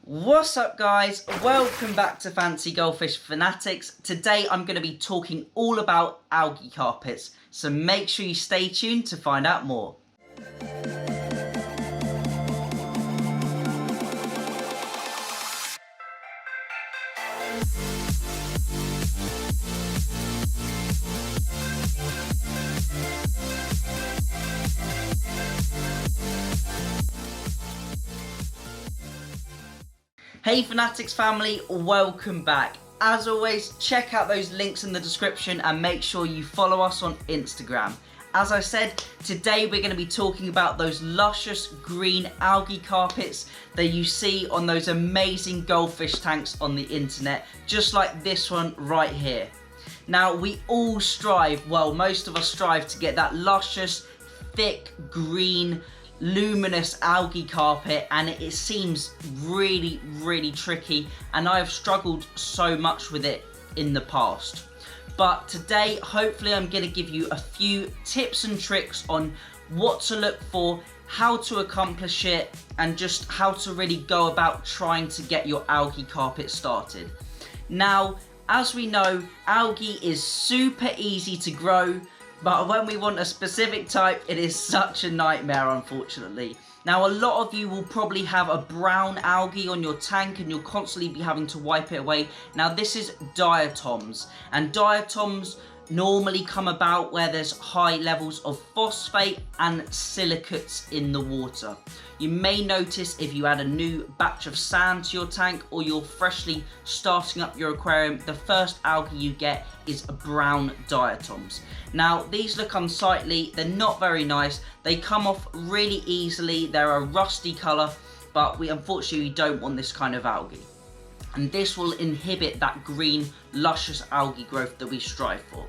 What's up guys, welcome back to Fancy Goldfish Fanatics. Today I'm going to be talking all about algae carpets, so make sure you stay tuned to find out more. Hey Fanatics family, welcome back. As always, check out those links in the description and make sure you follow us on Instagram. As I said, today we're going to be talking about those luscious green algae carpets that you see on those amazing goldfish tanks on the internet, just like this one right here. Now we all strive, well most of us strive to get that luscious, thick, green, luminous algae carpet, and it seems really tricky, and I have struggled so much with it in the past. But today hopefully I'm going to give you a few tips and tricks on what to look for, how to accomplish it, and just how to really go about trying to get your algae carpet started. Now as we know, algae is super easy to grow, but when we want a specific type, it is such a nightmare, unfortunately. Now, a lot of you will probably have a brown algae on your tank and you'll constantly be having to wipe it away. Now, this is diatoms, and diatoms normally come about where there's high levels of phosphate and silicates in the water. You may notice if you add a new batch of sand to your tank or you're freshly starting up your aquarium, the first algae you get is brown diatoms. Now these look unsightly, they're not very nice, they come off really easily, they're a rusty colour, but we unfortunately don't want this kind of algae. And this will inhibit that green, luscious algae growth that we strive for.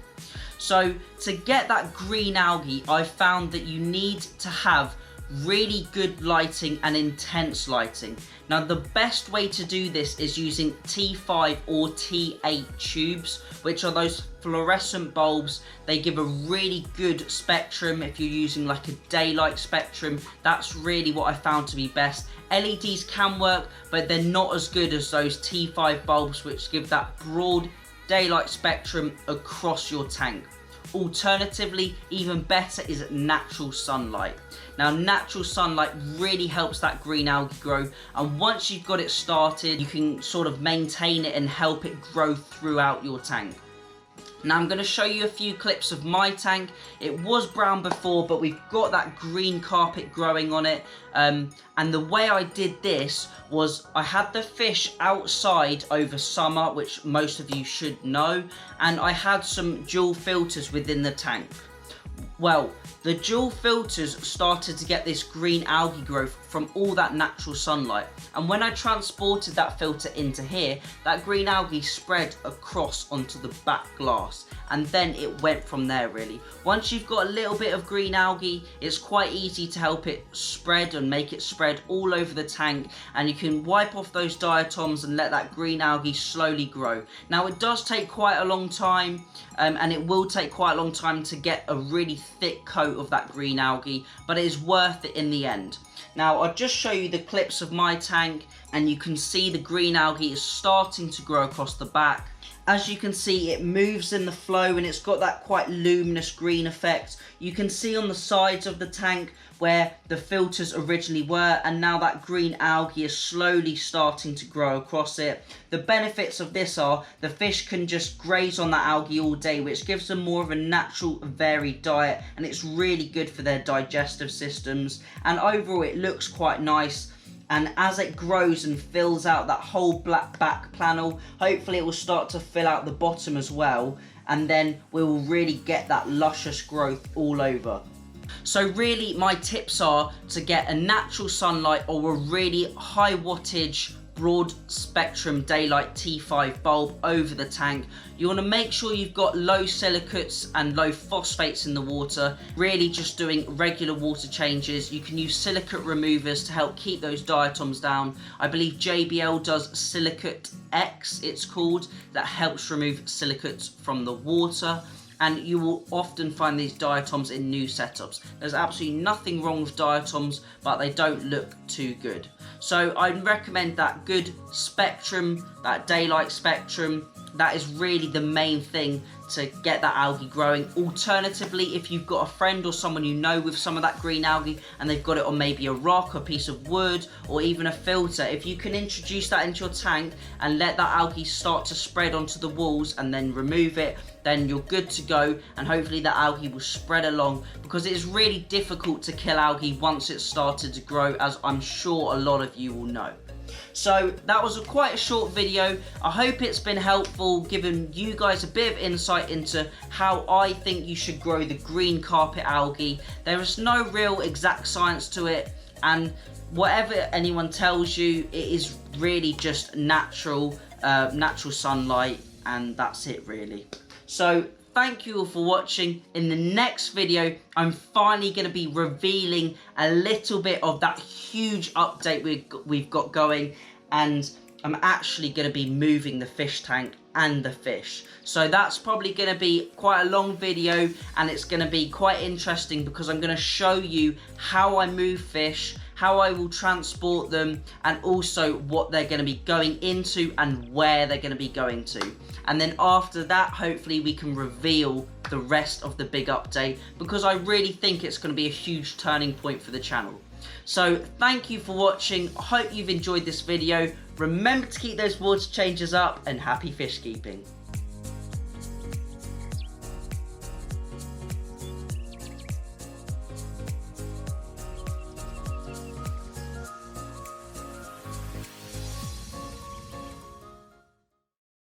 So to get that green algae, I found that you need to have really good lighting and intense lighting. Now the best way to do this is using T5 or T8 tubes, which are those fluorescent bulbs. They give a really good spectrum. If you're using like a daylight spectrum, that's really what I found to be best. LEDs can work, but they're not as good as those T5 bulbs, which give that broad daylight spectrum across your tank. Alternatively, even better is natural sunlight. Now natural sunlight really helps that green algae grow, and once you've got it started, you can sort of maintain it and help it grow throughout your tank. Now I'm going to show you a few clips of my tank. It was brown before, but we've got that green carpet growing on it. And the way I did this was I had the fish outside over summer, which most of you should know, and I had some dual filters within the tank. Well, the dual filters started to get this green algae growth from all that natural sunlight, and when I transported that filter into here, that green algae spread across onto the back glass, and then it went from there really. Once you've got a little bit of green algae, it's quite easy to help it spread and make it spread all over the tank, and you can wipe off those diatoms and let that green algae slowly grow. Now it does take quite a long time, and it will take quite a long time to get a really thick coat of that green algae, but it is worth it in the end. Now I'll just show you the clips of my tank, and you can see the green algae is starting to grow across the back. As you can see, it moves in the flow and it's got that quite luminous green effect. You can see on the sides of the tank where the filters originally were, and now that green algae is slowly starting to grow across it. The benefits of this are the fish can just graze on that algae all day, which gives them more of a natural varied diet, and it's really good for their digestive systems, and overall it looks quite nice. And as it grows and fills out that whole black back panel, hopefully it will start to fill out the bottom as well, and then we will really get that luscious growth all over. So really my tips are to get a natural sunlight or a really high wattage broad spectrum daylight T5 bulb over the tank. You want to make sure you've got low silicates and low phosphates in the water, really just doing regular water changes. You can use silicate removers to help keep those diatoms down. I believe JBL does Silicate X, it's called, that helps remove silicates from the water. and you will often find these diatoms in new setups. There's absolutely nothing wrong with diatoms, but they don't look too good. So I'd recommend that good spectrum, that daylight spectrum. That is really the main thing to get that algae growing. Alternatively, if you've got a friend or someone you know with some of that green algae and they've got it on maybe a rock, a piece of wood, or even a filter, if you can introduce that into your tank and let that algae start to spread onto the walls and then remove it, then you're good to go, and hopefully that algae will spread along, because it is really difficult to kill algae once it's started to grow, as I'm sure a lot of you will know. So that was quite a short video. I hope it's been helpful, giving you guys a bit of insight into how I think you should grow the green carpet algae. There is no real exact science to it, and whatever anyone tells you, it is really just natural sunlight, and that's it really. So thank you all for watching. In the next video, I'm finally going to be revealing a little bit of that huge update we've got going, and I'm actually going to be moving the fish tank and the fish. So that's probably going to be quite a long video, and it's going to be quite interesting because I'm going to show you how I move fish, how I will transport them, and also what they're going to be going into and where they're going to be going to. And then after that, hopefully we can reveal the rest of the big update, because I really think it's going to be a huge turning point for the channel. So thank you for watching. I hope you've enjoyed this video. Remember to keep those water changes up, and happy fish keeping.